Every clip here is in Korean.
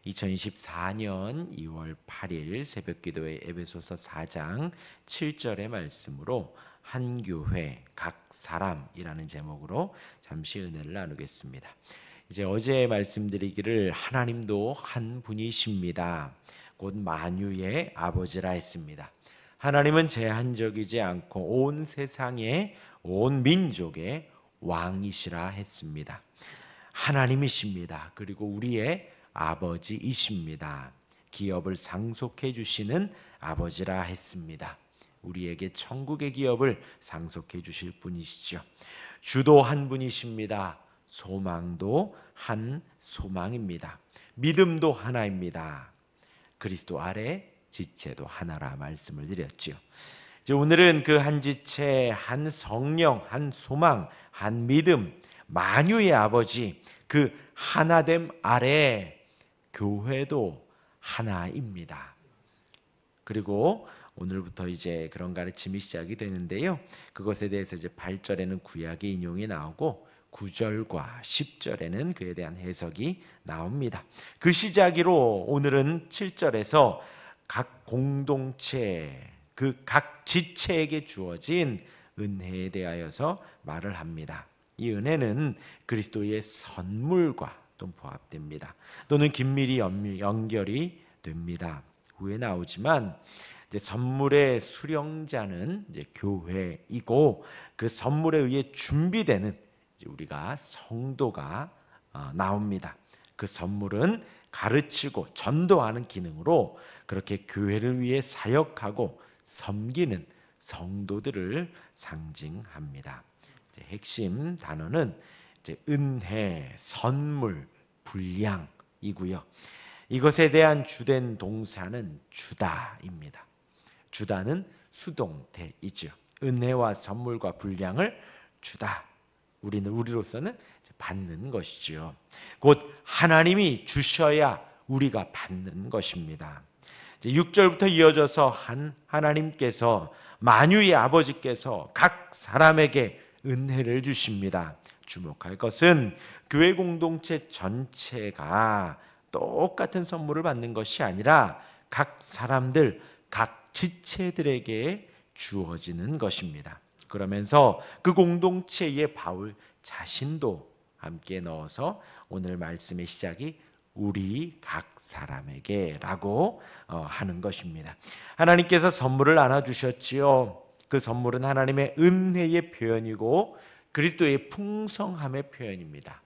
2024년 2월 8일 새벽기도회 에베소서 4장 7절의 말씀으로 한 교회 각 사람이라는 제목으로 잠시 은혜를 나누겠습니다. 이제 어제 말씀드리기를 하나님도 한 분이십니다. 곧 만유의 아버지라 했습니다. 하나님은 제한적이지 않고 온 세상의 온 민족의 왕이시라 했습니다. 하나님이십니다. 그리고 우리의 아버지이십니다. 기업을 상속해 주시는 아버지라 했습니다. 우리에게 천국의 기업을 상속해 주실 분이시죠. 주도 한 분이십니다. 소망도 한 소망입니다. 믿음도 하나입니다. 그리스도 아래 지체도 하나라 말씀을 드렸죠. 이제 오늘은 그 한 지체, 한 성령, 한 소망, 한 믿음, 만유의 아버지, 그 하나됨 아래 교회도 하나입니다. 그리고 오늘부터 이제 그런 가르침이 시작이 되는데요. 그것에 대해서 이제 8절에는 구약의 인용이 나오고 9절과 10절에는 그에 대한 해석이 나옵니다. 그 시작으로 오늘은 7절에서 각 공동체, 그 각 지체에게 주어진 은혜에 대하여서 말을 합니다. 이 은혜는 그리스도의 선물과 또 부합됩니다. 또는 긴밀히 연결이 됩니다. 후에 나오지만 이제 선물의 수령자는 이제 교회이고 그 선물에 의해 준비되는 이제 우리가 성도가 나옵니다. 그 선물은 가르치고 전도하는 기능으로 그렇게 교회를 위해 사역하고 섬기는 성도들을 상징합니다. 이제 핵심 단어는 이제 은혜, 선물, 분량이고요. 이것에 대한 주된 동사는 주다입니다. 주다는 수동태이죠. 은혜와 선물과 분량을 주다. 우리로서는 받는 것이죠. 곧 하나님이 주셔야 우리가 받는 것입니다. 6절부터 이어져서 하나님께서 만유의 아버지께서 각 사람에게 은혜를 주십니다. 주목할 것은 교회 공동체 전체가 똑같은 선물을 받는 것이 아니라 각 사람들, 각 지체들에게 주어지는 것입니다. 그러면서 그 공동체에 바울 자신도 함께 넣어서 오늘 말씀의 시작이 우리 각 사람에게 라고 하는 것입니다. 하나님께서 선물을 나눠주셨지요. 그 선물은 하나님의 은혜의 표현이고 그리스도의 풍성함의 표현입니다.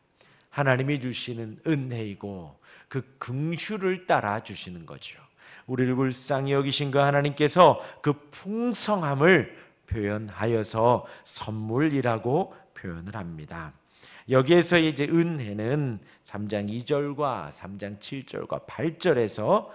하나님이 주시는 은혜이고 그 긍휼을 따라 주시는 거죠. 우리를 불쌍히 여기신 그 하나님께서 그 풍성함을 표현하여서 선물이라고 표현을 합니다. 여기에서 이제 은혜는 3장 2절과 3장 7절과 8절에서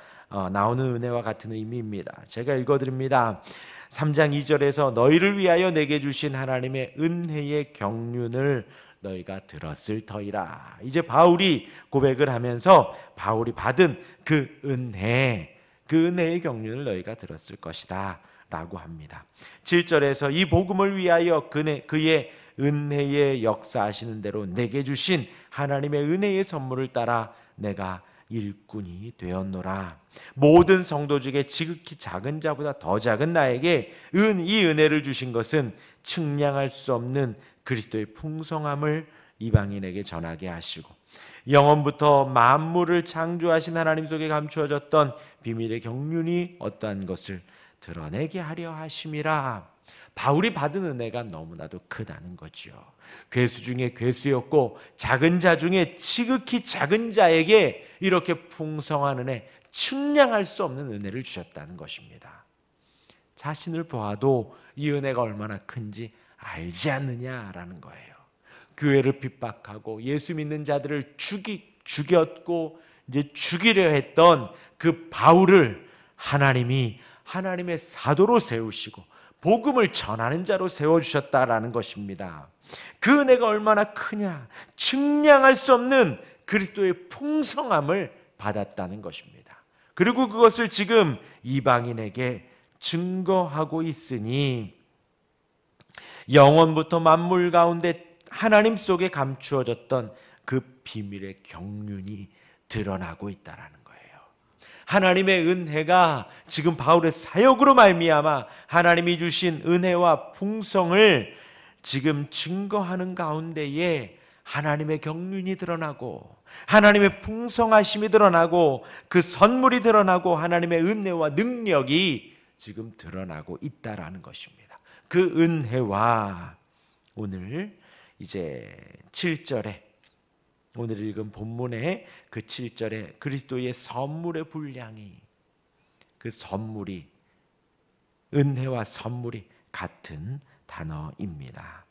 나오는 은혜와 같은 의미입니다. 제가 읽어드립니다. 3장 2절에서 너희를 위하여 내게 주신 하나님의 은혜의 경륜을 너희가 들었을 터이라. 이제 바울이 고백을 하면서 바울이 받은 그 은혜의 경륜을 너희가 들었을 것이다 라고 합니다. 7절에서 이 복음을 위하여 그의 은혜의 역사하시는 대로 내게 주신 하나님의 은혜의 선물을 따라 내가 일꾼이 되었노라. 모든 성도 중에 지극히 작은 자보다 더 작은 나에게 이 은혜를 주신 것은 측량할 수 없는 그리스도의 풍성함을 이방인에게 전하게 하시고 영원부터 만물을 창조하신 하나님 속에 감추어졌던 비밀의 경륜이 어떠한 것을 드러내게 하려 하심이라. 바울이 받은 은혜가 너무나도 크다는 거죠. 괴수 중에 괴수였고 작은 자 중에 지극히 작은 자에게 이렇게 풍성한 은혜, 측량할 수 없는 은혜를 주셨다는 것입니다. 자신을 보아도 이 은혜가 얼마나 큰지 알지 않느냐라는 거예요. 교회를 핍박하고 예수 믿는 자들을 죽였고 이제 죽이려 했던 그 바울을 하나님이 하나님의 사도로 세우시고 복음을 전하는 자로 세워주셨다라는 것입니다. 그 은혜가 얼마나 크냐, 측량할 수 없는 그리스도의 풍성함을 받았다는 것입니다. 그리고 그것을 지금 이방인에게 증거하고 있으니 영원부터 만물 가운데 하나님 속에 감추어졌던 그 비밀의 경륜이 드러나고 있다라는 거예요. 하나님의 은혜가 지금 바울의 사역으로 말미암아 하나님이 주신 은혜와 풍성을 지금 증거하는 가운데에 하나님의 경륜이 드러나고 하나님의 풍성하심이 드러나고 그 선물이 드러나고 하나님의 은혜와 능력이 지금 드러나고 있다라는 것입니다. 그 은혜와 오늘 이제 7절에 오늘 읽은 본문의 그 7절에 그리스도의 선물의 분량이 그 선물이 은혜와 선물이 같은 단어입니다.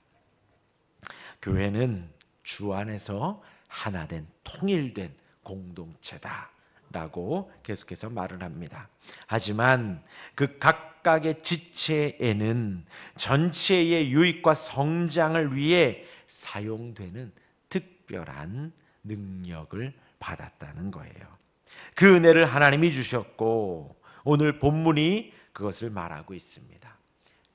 교회는 주 안에서 하나된 통일된 공동체다라고 계속해서 말을 합니다. 하지만 그 각각의 지체에는 전체의 유익과 성장을 위해 사용되는 특별한 능력을 받았다는 거예요. 그 은혜를 하나님이 주셨고 오늘 본문이 그것을 말하고 있습니다.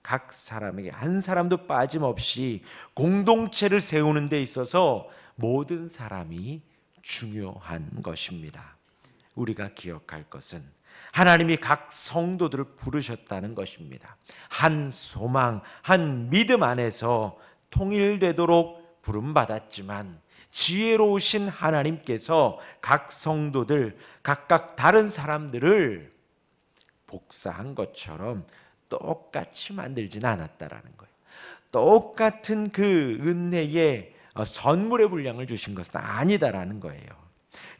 각 사람에게 한 사람도 빠짐없이 공동체를 세우는 데 있어서 모든 사람이 중요한 것입니다. 우리가 기억할 것은 하나님이 각 성도들을 부르셨다는 것입니다. 한 소망, 한 믿음 안에서 통일되도록 부름받았지만 지혜로우신 하나님께서 각 성도들, 각각 다른 사람들을 복사한 것처럼 똑같이 만들지는 않았다라는 거예요. 똑같은 그 은혜의 선물의 분량을 주신 것은 아니다라는 거예요.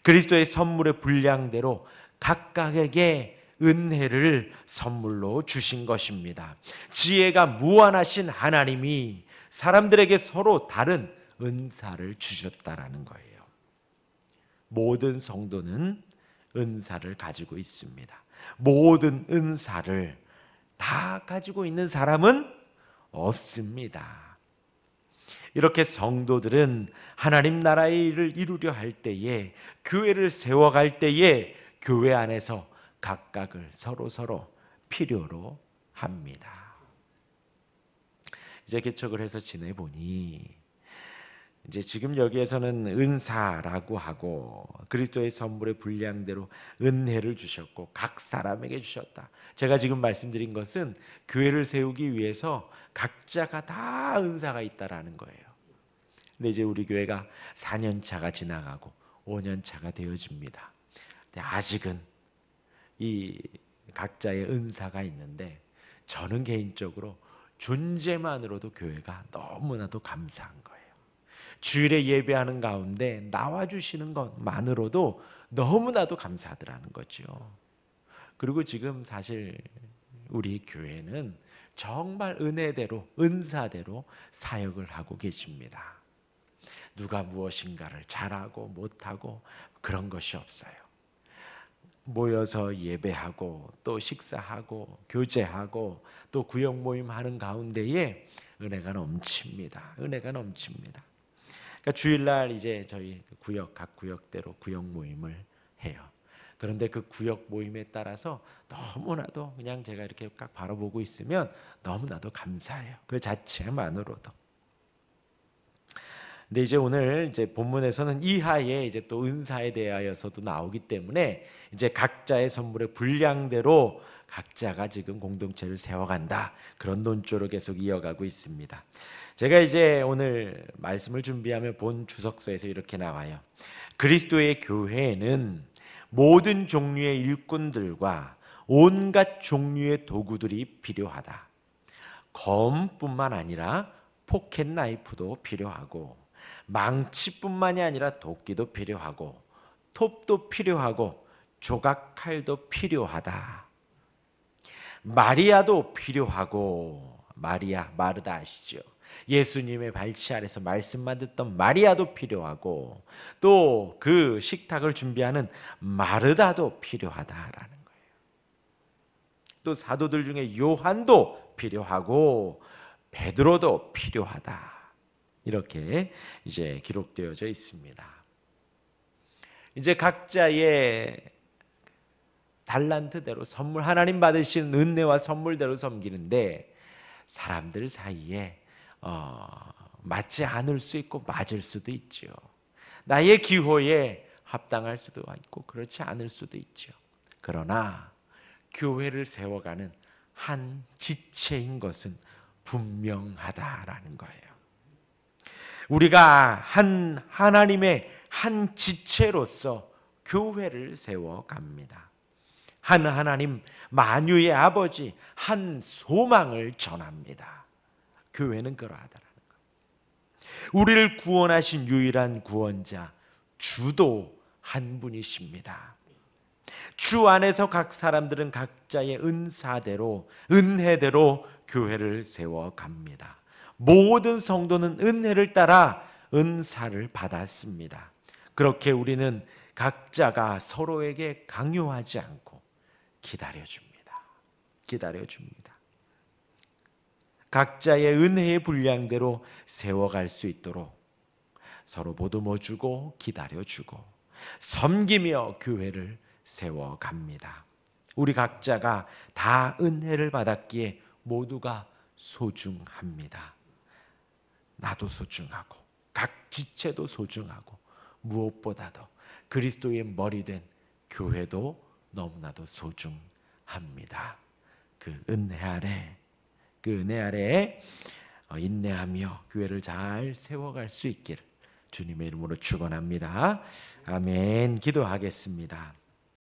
그리스도의 선물의 분량대로 각각에게 은혜를 선물로 주신 것입니다. 지혜가 무한하신 하나님이 사람들에게 서로 다른 은사를 주셨다라는 거예요. 모든 성도는 은사를 가지고 있습니다. 모든 은사를 다 가지고 있는 사람은 없습니다. 이렇게 성도들은 하나님 나라의 일을 이루려 할 때에 교회를 세워갈 때에 교회 안에서 각각을 서로 필요로 합니다. 이제 개척을 해서 지내보니 이제 지금 여기에서는 은사라고 하고 그리스도의 선물의 분량대로 은혜를 주셨고 각 사람에게 주셨다. 제가 지금 말씀드린 것은 교회를 세우기 위해서 각자가 다 은사가 있다라는 거예요. 근데 이제 우리 교회가 4년 차가 지나가고 5년 차가 되어집니다. 근데 아직은 이 각자의 은사가 있는데 저는 개인적으로 존재만으로도 교회가 너무나도 감사한 거예요. 주일에 예배하는 가운데 나와주시는 것만으로도 너무나도 감사하더라는 거죠. 그리고 지금 사실 우리 교회는 정말 은혜대로 은사대로 사역을 하고 계십니다. 누가 무엇인가를 잘하고 못하고 그런 것이 없어요. 모여서 예배하고 또 식사하고 교제하고 또 구역 모임 하는 가운데에 은혜가 넘칩니다. 은혜가 넘칩니다. 그러니까 주일날 이제 저희 각 구역대로 구역 모임을 해요. 그런데 그 구역 모임에 따라서 너무나도 그냥 제가 이렇게 딱 바라보고 있으면 너무나도 감사해요. 그 자체만으로도. 근데 이제 오늘 이제 본문에서는 이하에 이제 또 은사에 대하여서도 나오기 때문에 이제 각자의 선물의 분량대로 각자가 지금 공동체를 세워간다. 그런 논조로 계속 이어가고 있습니다. 제가 이제 오늘 말씀을 준비하며 본 주석서에서 이렇게 나와요. 그리스도의 교회에는 모든 종류의 일꾼들과 온갖 종류의 도구들이 필요하다. 검뿐만 아니라 포켓 나이프도 필요하고 망치뿐만이 아니라 도끼도 필요하고 톱도 필요하고 조각칼도 필요하다. 마리아도 필요하고 마르다 아시죠? 예수님의 발치 아래서 말씀만 듣던 마리아도 필요하고 또 그 식탁을 준비하는 마르다도 필요하다라는 거예요. 또 사도들 중에 요한도 필요하고 베드로도 필요하다. 이렇게 이제 기록되어져 있습니다. 이제 각자의 달란트대로 선물 하나님 받으신 은혜와 선물대로 섬기는데 사람들 사이에 맞지 않을 수 있고 맞을 수도 있죠. 나의 기호에 합당할 수도 있고 그렇지 않을 수도 있죠. 그러나 교회를 세워가는 한 지체인 것은 분명하다라는 거예요. 우리가 하나님의 한 지체로서 교회를 세워갑니다. 한 하나님 만유의 아버지 한 소망을 전합니다. 교회는 그러하다라는 것. 우리를 구원하신 유일한 구원자 주도 한 분이십니다. 주 안에서 각 사람들은 각자의 은사대로 은혜대로 교회를 세워갑니다. 모든 성도는 은혜를 따라 은사를 받았습니다. 그렇게 우리는 각자가 서로에게 강요하지 않고 기다려줍니다. 기다려줍니다. 각자의 은혜의 분량대로 세워갈 수 있도록 서로 보듬어주고 기다려주고 섬기며 교회를 세워갑니다. 우리 각자가 다 은혜를 받았기에 모두가 소중합니다. 나도 소중하고 각 지체도 소중하고 무엇보다도 그리스도의 머리된 교회도 너무나도 소중합니다. 그 은혜 아래 인내하며 교회를 잘 세워갈 수 있기를 주님의 이름으로 축원합니다. 아멘. 기도하겠습니다.